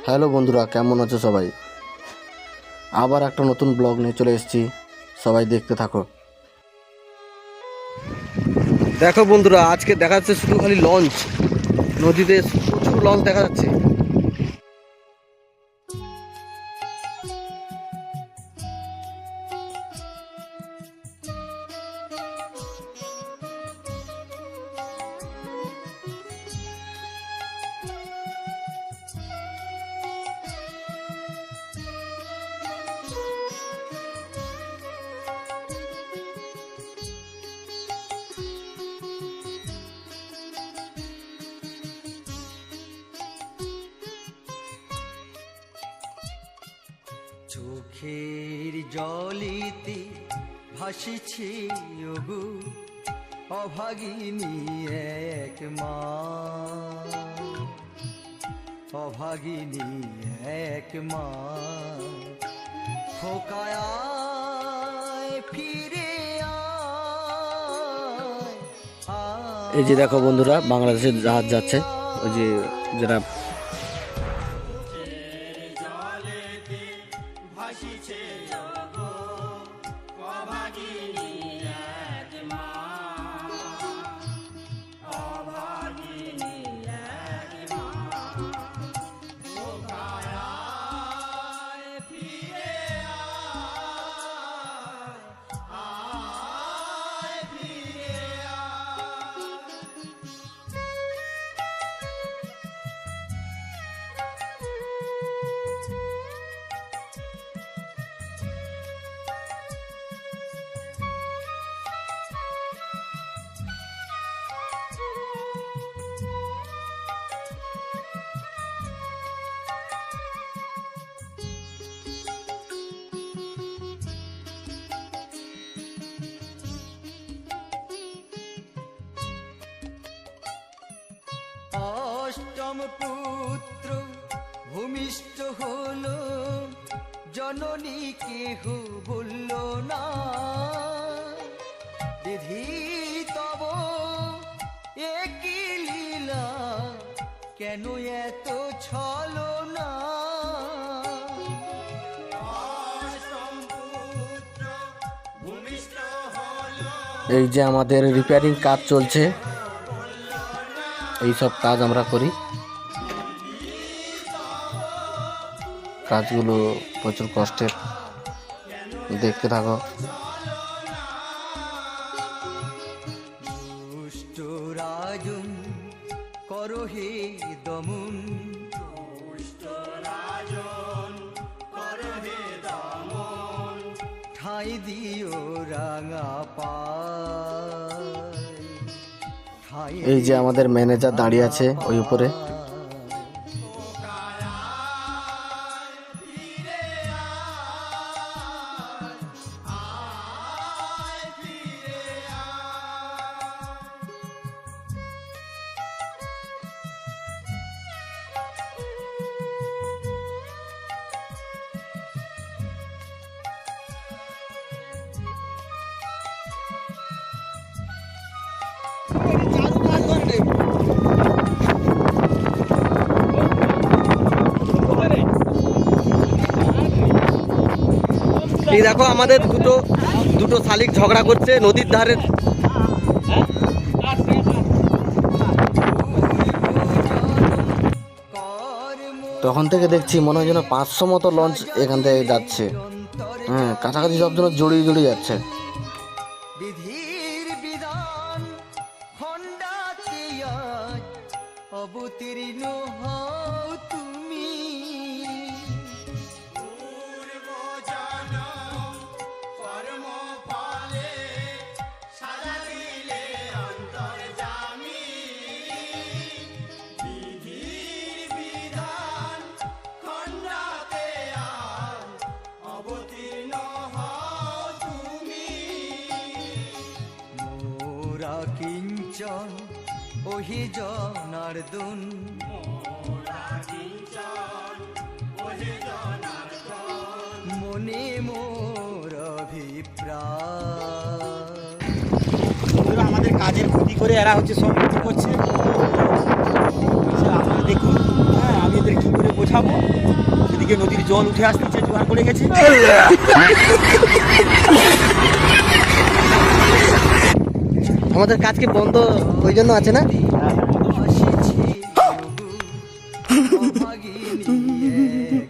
Hello বন্ধুরা, কেমন আছো সবাই? আবার একটা নতুন ব্লগ নিয়ে চলে এসেছি, সবাই দেখতে থাকো। দেখো বন্ধুরা, আজকে দেখা যাচ্ছে শুধু খালি লঞ্চ, নদীতে প্রচুর লঞ্চ দেখা যাচ্ছে। চোখের জলিতে ভাসিছে ওগো অভাগিনী এক মা, অভাগিনী এক মা। খোকায় ফিরে এই যে দেখো বন্ধুরা, বাংলাদেশের জাহাজ যাচ্ছে, ওই যে যারা অষ্টম পুত্র ভূমিষ্ঠ হলো, জননী কেহ বলল না। বিধি তব একই লীলা, কেন এত ছলনা। এই যে আমাদের রিপেয়ারিং কাজ চলছে, এই সব কাজ আমরা করি। কাজগুলো প্রচুর কষ্টের, দেখতে থাকো। দুষ্ট রাজন করো হে দমন, দুষ্ট রাজন করো হে দমন। ঠাই দিও রাঙা পায়। এই যে আমাদের ম্যানেজার দাঁড়িয়ে আছে ওই উপরে। এই দেখো আমাদের দুটো শালিক ঝগড়া করছে নদীর ধারে। তখন থেকে দেখছি মনে হয় যেন 500 মতো লঞ্চ এখান থেকে যাচ্ছে। কাছাকাছি সব যেন জড়িয়ে জড়িয়ে যাচ্ছে। বিধির বিধান খণ্ডাতে আজ অবতীর্ণ হও তুমি। কিঞ্চন ওহি জনার্দন, মনে মোর অভিপ্রায়। আমাদের কাজের ক্ষতি করে এরা সব করছে। আপনারা দেখুন, আমি এদের কি করে বোঝাবো। ওদিকে নদীর জল উঠে আসতেছে, জোয়ার পড়ে গেছে। আমাদের কাজ কি বন্ধ ওই জন্য আছে না?